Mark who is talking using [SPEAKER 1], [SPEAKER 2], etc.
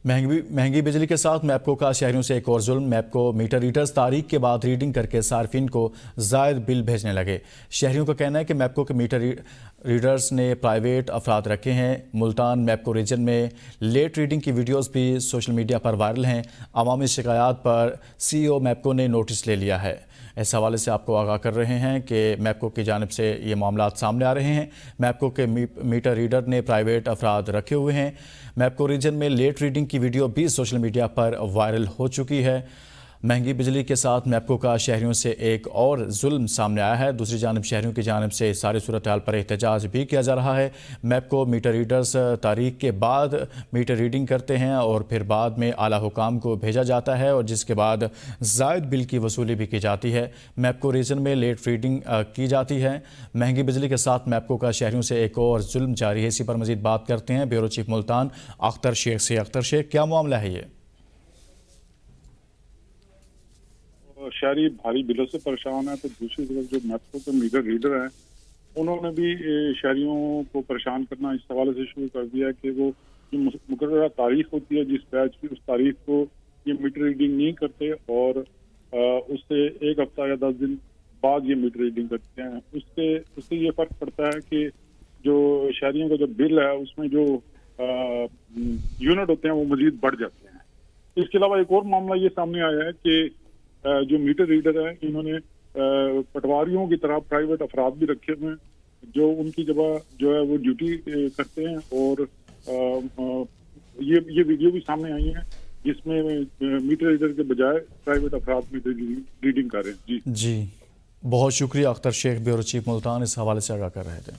[SPEAKER 1] महंगी बिजली के साथ मैपको का शहरियों से एक और जुल्म। मैपको मीटर रीडर्स तारीख के बाद रीडिंग करके सार्फिन को जायद बिल भेजने लगे। शहरियों का कहना है कि मैपको के मीटर रीडर्स ने प्राइवेट अफराद रखे हैं। मुल्तान मैपको रीजन में लेट रीडिंग की वीडियोस भी सोशल मीडिया पर वायरल हैं। अवामी शिकायत पर CEO मैपको ने नोटिस ले लिया है। इस हवाले से आपको आगाह कर रहे हैं कि मैपको की जानिब से ये मामला सामने आ रहे हैं। मैपको के मीटर रीडर ने प्राइवेट अफराद रखे हुए हैं। मैपको रीजन में लेट रीडिंग की वीडियो भी सोशल मीडिया पर वायरल हो चुकी है। महंगी बिजली के साथ मैपको का शहरियों से एक और जुल्म सामने आया है। दूसरी जानब शहरियों की जानिब से सारी सूरत हाल पर एहतजाज भी किया जा रहा है। मैपको मीटर रीडर्स तारीख के बाद मीटर रीडिंग करते हैं और फिर बाद में आला हुकाम को भेजा जाता है और जिसके बाद जायद बिल की वसूली भी की जाती है। मैपको रीजन में लेट रीडिंग की जाती है। महंगी बिजली के साथ मैपको का शहरियों से एक और जुल्म जारी है। इसी पर मजीद बात करते हैं ब्यूरो चीफ मुल्तान अख्तर शेख से। अख्तर शेख, क्या मामला है ये?
[SPEAKER 2] शहरी भारी बिलों से परेशान है, तो दूसरी तरफ जो मैपको के मीटर रीडर हैं उन्होंने भी शहरियों को परेशान करना इस हवाले से शुरू कर दिया कि वो जो मुकर्ररा तारीख होती है जिस बैच की, उस तारीख को ये मीटर रीडिंग नहीं करते और उससे एक हफ्ता या 10 दिन बाद ये मीटर रीडिंग करते हैं। उससे ये फर्क पड़ता है कि जो शहरियों का जो बिल है उसमें जो यूनिट होते हैं वो मजीद बढ़ जाते हैं। इसके अलावा एक और मामला ये सामने आया है कि जो मीटर रीडर है इन्होंने पटवारियों की तरह प्राइवेट अफराद भी रखे हुए हैं जो उनकी जगह जो है वो ड्यूटी करते हैं और ये वीडियो भी सामने आई है जिसमें मीटर रीडर के बजाय प्राइवेट अफराद मीटर रीडिंग कर रहे हैं। जी
[SPEAKER 1] बहुत शुक्रिया अख्तर शेख, ब्यूरो चीफ मुल्तान, इस हवाले से आगाह कर रहे थे।